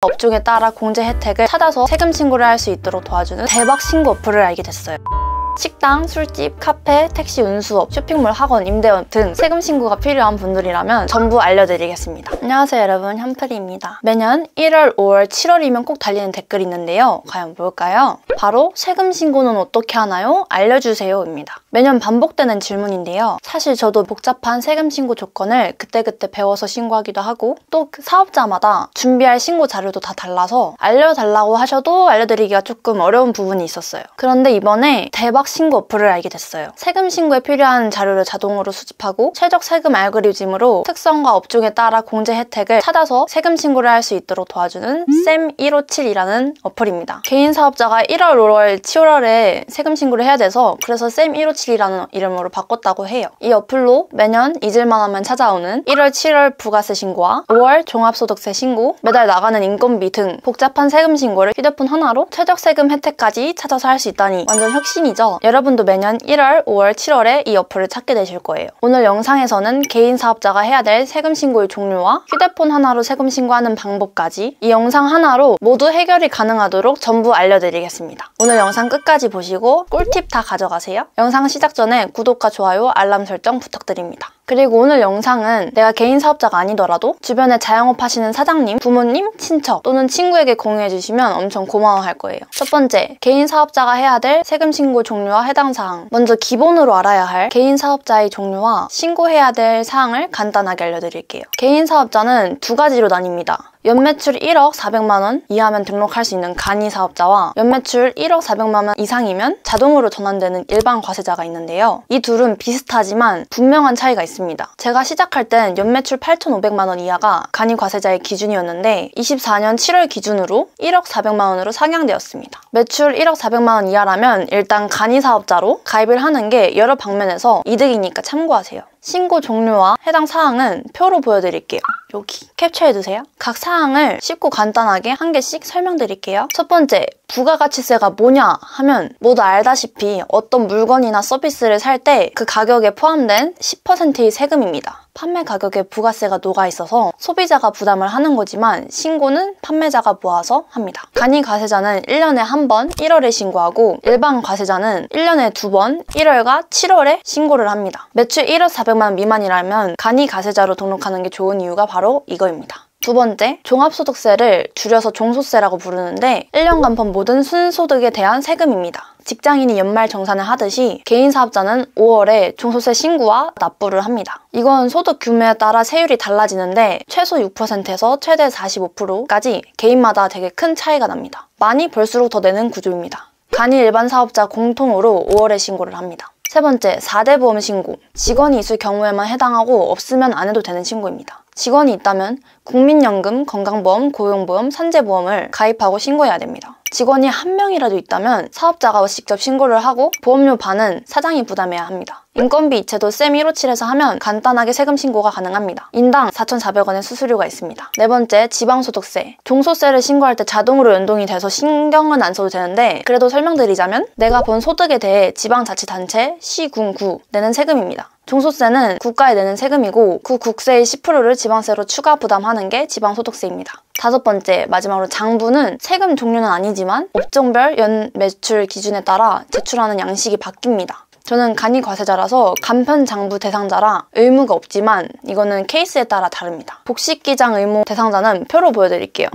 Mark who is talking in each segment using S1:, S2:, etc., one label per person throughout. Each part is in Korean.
S1: 업종에 따라 공제 혜택을 찾아서 세금 신고를 할 수 있도록 도와주는 대박 신고 어플을 알게 됐어요. 식당, 술집, 카페, 택시 운수업, 쇼핑몰, 학원, 임대원 등 세금 신고가 필요한 분들이라면 전부 알려드리겠습니다. 안녕하세요 여러분, 현프리입니다. 매년 1월, 5월, 7월이면 꼭 달리는 댓글이 있는데요. 과연 뭘까요? 바로 세금 신고는 어떻게 하나요? 알려주세요 입니다. 매년 반복되는 질문인데요. 사실 저도 복잡한 세금 신고 조건을 그때그때 배워서 신고하기도 하고 또 사업자마다 준비할 신고 자료도 다 달라서 알려달라고 하셔도 알려드리기가 조금 어려운 부분이 있었어요. 그런데 이번에 대박 신고 어플을 알게 됐어요. 세금 신고에 필요한 자료를 자동으로 수집하고 최적 세금 알고리즘으로 특성과 업종에 따라 공제 혜택을 찾아서 세금 신고를 할 수 있도록 도와주는 쌤157이라는 어플입니다. 개인 사업자가 1월, 5월, 7월에 세금 신고를 해야 돼서 그래서 쌤157이라는 이름으로 바꿨다고 해요. 이 어플로 매년 잊을만 하면 찾아오는 1월, 7월 부가세 신고와 5월 종합소득세 신고, 매달 나가는 인건비 등 복잡한 세금 신고를 휴대폰 하나로 최적 세금 혜택까지 찾아서 할 수 있다니 완전 혁신이죠. 여러분도 매년 1월, 5월, 7월에 이 어플을 찾게 되실 거예요. 오늘 영상에서는 개인 사업자가 해야 될 세금 신고의 종류와 휴대폰 하나로 세금 신고하는 방법까지 이 영상 하나로 모두 해결이 가능하도록 전부 알려드리겠습니다. 오늘 영상 끝까지 보시고 꿀팁 다 가져가세요. 영상 시작 전에 구독과 좋아요, 알람 설정 부탁드립니다. 그리고 오늘 영상은 내가 개인 사업자가 아니더라도 주변에 자영업 하시는 사장님, 부모님, 친척 또는 친구에게 공유해주시면 엄청 고마워할 거예요. 첫 번째, 개인 사업자가 해야 될 세금 신고 종류와 해당 사항. 먼저 기본으로 알아야 할 개인 사업자의 종류와 신고해야 될 사항을 간단하게 알려드릴게요. 개인 사업자는 두 가지로 나뉩니다. 연매출 1억 400만 원 이하면 등록할 수 있는 간이 사업자와 연매출 1억 400만 원 이상이면 자동으로 전환되는 일반 과세자가 있는데요. 이 둘은 비슷하지만 분명한 차이가 있습니다. 제가 시작할 땐 연매출 8,500만 원 이하가 간이 과세자의 기준이었는데 24년 7월 기준으로 1억 400만 원으로 상향되었습니다. 매출 1억 400만 원 이하라면 일단 간이 사업자로 가입을 하는 게 여러 방면에서 이득이니까 참고하세요. 신고 종류와 해당 사항은 표로 보여드릴게요. 여기 캡처해두세요. 각 사항을 쉽고 간단하게 한 개씩 설명드릴게요. 첫 번째, 부가가치세가 뭐냐 하면 모두 알다시피 어떤 물건이나 서비스를 살 때 그 가격에 포함된 10%의 세금입니다. 판매 가격에 부가세가 녹아있어서 소비자가 부담을 하는 거지만 신고는 판매자가 모아서 합니다. 간이 과세자는 1년에 한 번 1월에 신고하고 일반 과세자는 1년에 두 번 1월과 7월에 신고를 합니다. 매출 1억 400만 원 미만이라면 간이 과세자로 등록하는 게 좋은 이유가 바로 이거입니다. 두 번째, 종합소득세를 줄여서 종소세라고 부르는데 1년간 번 모든 순소득에 대한 세금입니다. 직장인이 연말 정산을 하듯이 개인 사업자는 5월에 종소세 신고와 납부를 합니다. 이건 소득 규모에 따라 세율이 달라지는데 최소 6%에서 최대 45%까지 개인마다 되게 큰 차이가 납니다. 많이 벌수록 더 내는 구조입니다. 간이 일반 사업자 공통으로 5월에 신고를 합니다. 세 번째, 4대 보험 신고. 직원이 있을 경우에만 해당하고 없으면 안 해도 되는 신고입니다. 직원이 있다면 국민연금, 건강보험, 고용보험, 산재보험을 가입하고 신고해야 됩니다. 직원이 한 명이라도 있다면 사업자가 직접 신고를 하고 보험료 반은 사장이 부담해야 합니다. 인건비 이체도 쌤157에서 하면 간단하게 세금 신고가 가능합니다. 인당 4,400원의 수수료가 있습니다. 네 번째, 지방소득세. 종소세를 신고할 때 자동으로 연동이 돼서 신경은 안 써도 되는데 그래도 설명드리자면 내가 번 소득에 대해 지방자치단체, 시, 군, 구 내는 세금입니다. 종소세는 국가에 내는 세금이고 그 국세의 10%를 지방세로 추가 부담하는 게 지방소득세입니다. 다섯 번째, 마지막으로 장부는 세금 종류는 아니지만 업종별 연 매출 기준에 따라 제출하는 양식이 바뀝니다. 저는 간이 과세자라서 간편 장부 대상자라 의무가 없지만 이거는 케이스에 따라 다릅니다. 복식기장 의무 대상자는 표로 보여드릴게요.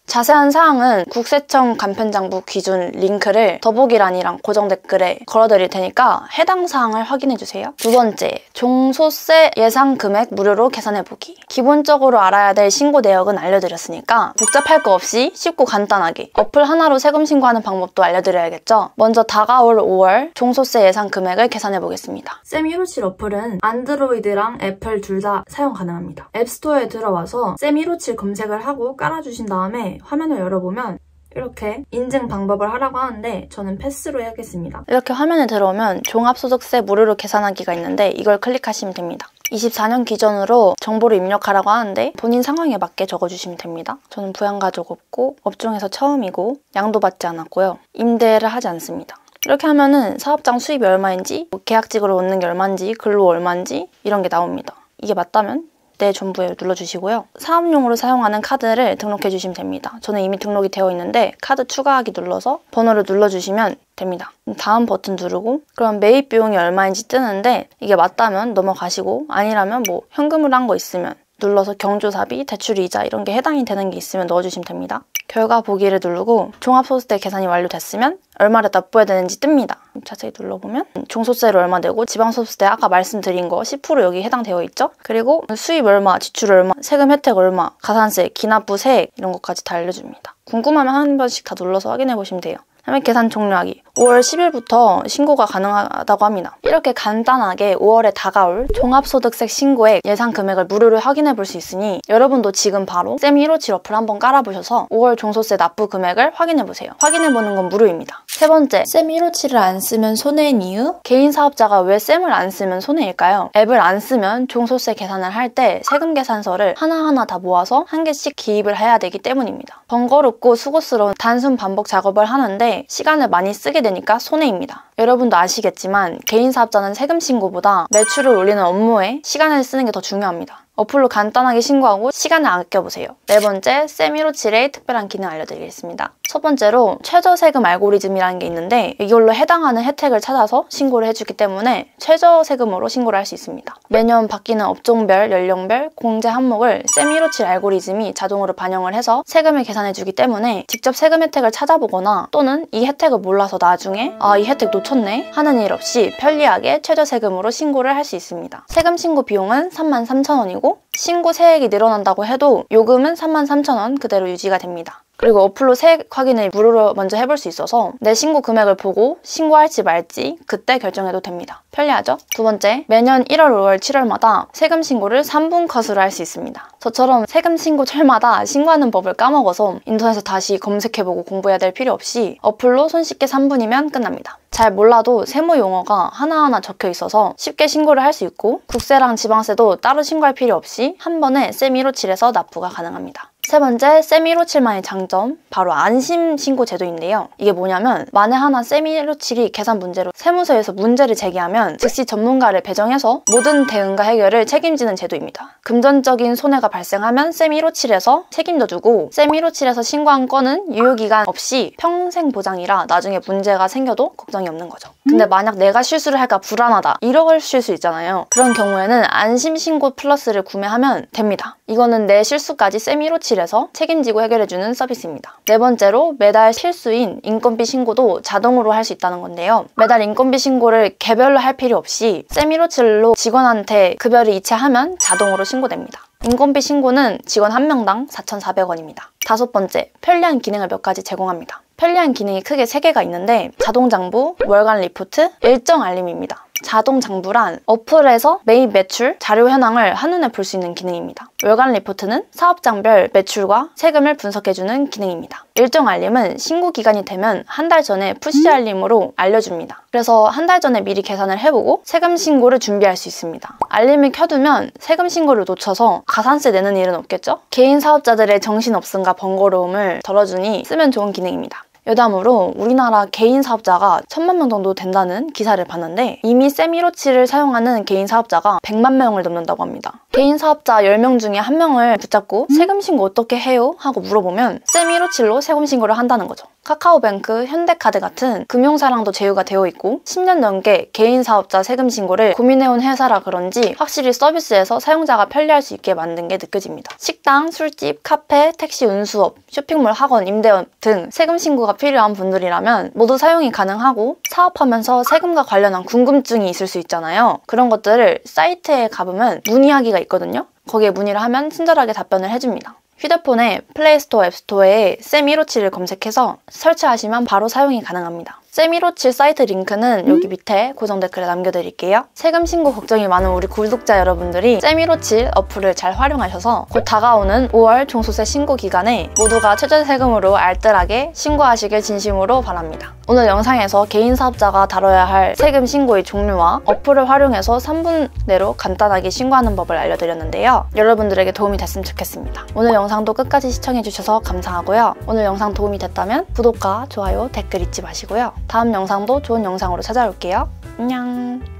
S1: 자세한 사항은 국세청 간편장부 기준 링크를 더보기란이랑 고정 댓글에 걸어드릴 테니까 해당 사항을 확인해주세요. 두 번째, 종소세 예상 금액 무료로 계산해보기. 기본적으로 알아야 될 신고 내역은 알려드렸으니까 복잡할 거 없이 쉽고 간단하게 어플 하나로 세금 신고하는 방법도 알려드려야겠죠? 먼저 다가올 5월 종소세 예상 금액을 계산해보겠습니다. 쌤157 어플은 안드로이드랑 애플 둘 다 사용 가능합니다. 앱스토어에 들어와서 쌤157 검색을 하고 깔아주신 다음에 화면을 열어보면 이렇게 인증 방법을 하라고 하는데 저는 패스로 해야겠습니다. 이렇게 화면에 들어오면 종합소득세 무료로 계산하기가 있는데 이걸 클릭하시면 됩니다. 24년 기준으로 정보를 입력하라고 하는데 본인 상황에 맞게 적어주시면 됩니다. 저는 부양가족 없고 업종에서 처음이고 양도 받지 않았고요. 임대를 하지 않습니다. 이렇게 하면은 사업장 수입이 얼마인지, 계약직으로 얻는 게 얼마인지, 근로 얼마인지 이런 게 나옵니다. 이게 맞다면 내 전부에 눌러주시고요. 사업용으로 사용하는 카드를 등록해주시면 됩니다. 저는 이미 등록이 되어 있는데 카드 추가하기 눌러서 번호를 눌러주시면 됩니다. 다음 버튼 누르고 그럼 매입 비용이 얼마인지 뜨는데 이게 맞다면 넘어가시고 아니라면 뭐 현금으로 한 거 있으면 눌러서 경조사비, 대출이자 이런 게 해당이 되는 게 있으면 넣어주시면 됩니다. 결과 보기를 누르고 종합소득세 계산이 완료됐으면 얼마를 납부해야 되는지 뜹니다. 자세히 눌러보면 종소세를 얼마 내고 지방소득세 아까 말씀드린 거 10% 여기 해당되어 있죠? 그리고 수입 얼마, 지출 얼마, 세금 혜택 얼마, 가산세, 기납부 세액 이런 것까지 다 알려줍니다. 궁금하면 한 번씩 다 눌러서 확인해 보시면 돼요. 다음에 계산 종료하기. 5월 10일부터 신고가 가능하다고 합니다. 이렇게 간단하게 5월에 다가올 종합소득세 신고액 예상 금액을 무료로 확인해 볼 수 있으니 여러분도 지금 바로 쌤157 어플 한번 깔아보셔서 5월 종소세 납부 금액을 확인해 보세요. 확인해 보는 건 무료입니다. 세 번째, 쌤157을 안 쓰면 손해인 이유? 개인 사업자가 왜 쌤을 안 쓰면 손해일까요? 앱을 안 쓰면 종소세 계산을 할 때 세금 계산서를 하나하나 다 모아서 한 개씩 기입을 해야 되기 때문입니다. 번거롭고 수고스러운 단순 반복 작업을 하는데 시간을 많이 쓰게 되니까 손해입니다. 여러분도 아시겠지만 개인 사업자는 세금 신고보다 매출을 올리는 업무에 시간을 쓰는 게 더 중요합니다. 어플로 간단하게 신고하고 시간을 아껴보세요. 네 번째, 쌤157의 특별한 기능 알려드리겠습니다. 첫 번째로 최저세금 알고리즘이라는 게 있는데 이걸로 해당하는 혜택을 찾아서 신고를 해주기 때문에 최저세금으로 신고를 할 수 있습니다. 매년 바뀌는 업종별, 연령별, 공제 항목을 쌤157 알고리즘이 자동으로 반영을 해서 세금을 계산해주기 때문에 직접 세금 혜택을 찾아보거나 또는 이 혜택을 몰라서 나중에 이 혜택 놓쳤네 하는 일 없이 편리하게 최저세금으로 신고를 할 수 있습니다. 세금 신고 비용은 33,000원이고 신고 세액이 늘어난다고 해도 요금은 33,000원 그대로 유지가 됩니다. 그리고 어플로 세액 확인을 무료로 먼저 해볼 수 있어서 내 신고 금액을 보고 신고할지 말지 그때 결정해도 됩니다. 편리하죠? 두 번째, 매년 1월, 5월, 7월마다 세금 신고를 3분 컷으로 할 수 있습니다. 저처럼 세금 신고철마다 신고하는 법을 까먹어서 인터넷에서 다시 검색해보고 공부해야 될 필요 없이 어플로 손쉽게 3분이면 끝납니다. 잘 몰라도 세무 용어가 하나하나 적혀 있어서 쉽게 신고를 할 수 있고 국세랑 지방세도 따로 신고할 필요 없이 한 번에 쌤157에서 납부가 가능합니다. 세 번째, 쌤157만의 장점, 바로 안심 신고 제도인데요. 이게 뭐냐면 만에 하나 쌤157이 계산 문제로 세무서에서 문제를 제기하면 즉시 전문가를 배정해서 모든 대응과 해결을 책임지는 제도입니다. 금전적인 손해가 발생하면 쌤157에서 책임져주고 쌤157에서 신고한 건은 유효기간 없이 평생 보장이라 나중에 문제가 생겨도 걱정이 없는 거죠. 근데 만약 내가 실수를 할까 불안하다 이러실 수 있잖아요. 그런 경우에는 안심 신고 플러스를 구매하면 됩니다. 이거는 내 실수까지 쌤157에서 책임지고 해결해주는 서비스입니다. 네 번째로 매달 필수인 인건비 신고도 자동으로 할 수 있다는 건데요. 매달 인건비 신고를 개별로 할 필요 없이 쌤157로 직원한테 급여를 이체하면 자동으로 신고됩니다. 인건비 신고는 직원 한 명당 4,400원입니다. 다섯 번째, 편리한 기능을 몇 가지 제공합니다. 편리한 기능이 크게 3개가 있는데 자동 장부, 월간 리포트, 일정 알림입니다. 자동 장부란 어플에서 매입 매출, 자료 현황을 한눈에 볼 수 있는 기능입니다. 월간 리포트는 사업장별 매출과 세금을 분석해주는 기능입니다. 일정 알림은 신고 기간이 되면 한 달 전에 푸시 알림으로 알려줍니다. 그래서 한 달 전에 미리 계산을 해보고 세금 신고를 준비할 수 있습니다. 알림을 켜두면 세금 신고를 놓쳐서 가산세 내는 일은 없겠죠? 개인 사업자들의 정신없음과 번거로움을 덜어주니 쓰면 좋은 기능입니다. 여담으로 우리나라 개인 사업자가 1000만 명 정도 된다는 기사를 봤는데 이미 쌤157을 사용하는 개인 사업자가 100만 명을 넘는다고 합니다. 개인 사업자 10명 중에 1명을 붙잡고 세금 신고 어떻게 해요? 하고 물어보면 쌤157로 세금 신고를 한다는 거죠. 카카오뱅크, 현대카드 같은 금융사랑도 제휴가 되어 있고 10년 넘게 개인 사업자 세금 신고를 고민해온 회사라 그런지 확실히 서비스에서 사용자가 편리할 수 있게 만든 게 느껴집니다. 식당, 술집, 카페, 택시 운수업, 쇼핑몰, 학원, 임대업 등 세금 신고가 필요한 분들이라면 모두 사용이 가능하고 사업하면서 세금과 관련한 궁금증이 있을 수 있잖아요. 그런 것들을 사이트에 가보면 문의하기가 있거든요. 거기에 문의를 하면 친절하게 답변을 해줍니다. 휴대폰에 플레이스토어, 앱스토어에 쌤157을 검색해서 설치하시면 바로 사용이 가능합니다. 쌤157 사이트 링크는 여기 밑에 고정 댓글에 남겨드릴게요. 세금 신고 걱정이 많은 우리 구독자 여러분들이 쌤157 어플을 잘 활용하셔서 곧 다가오는 5월 종소세 신고 기간에 모두가 최저세금으로 알뜰하게 신고하시길 진심으로 바랍니다. 오늘 영상에서 개인 사업자가 다뤄야 할 세금 신고의 종류와 어플을 활용해서 3분 내로 간단하게 신고하는 법을 알려드렸는데요. 여러분들에게 도움이 됐으면 좋겠습니다. 오늘 영상도 끝까지 시청해주셔서 감사하고요. 오늘 영상 도움이 됐다면 구독과 좋아요, 댓글 잊지 마시고요. 다음 영상도 좋은 영상으로 찾아올게요. 안녕.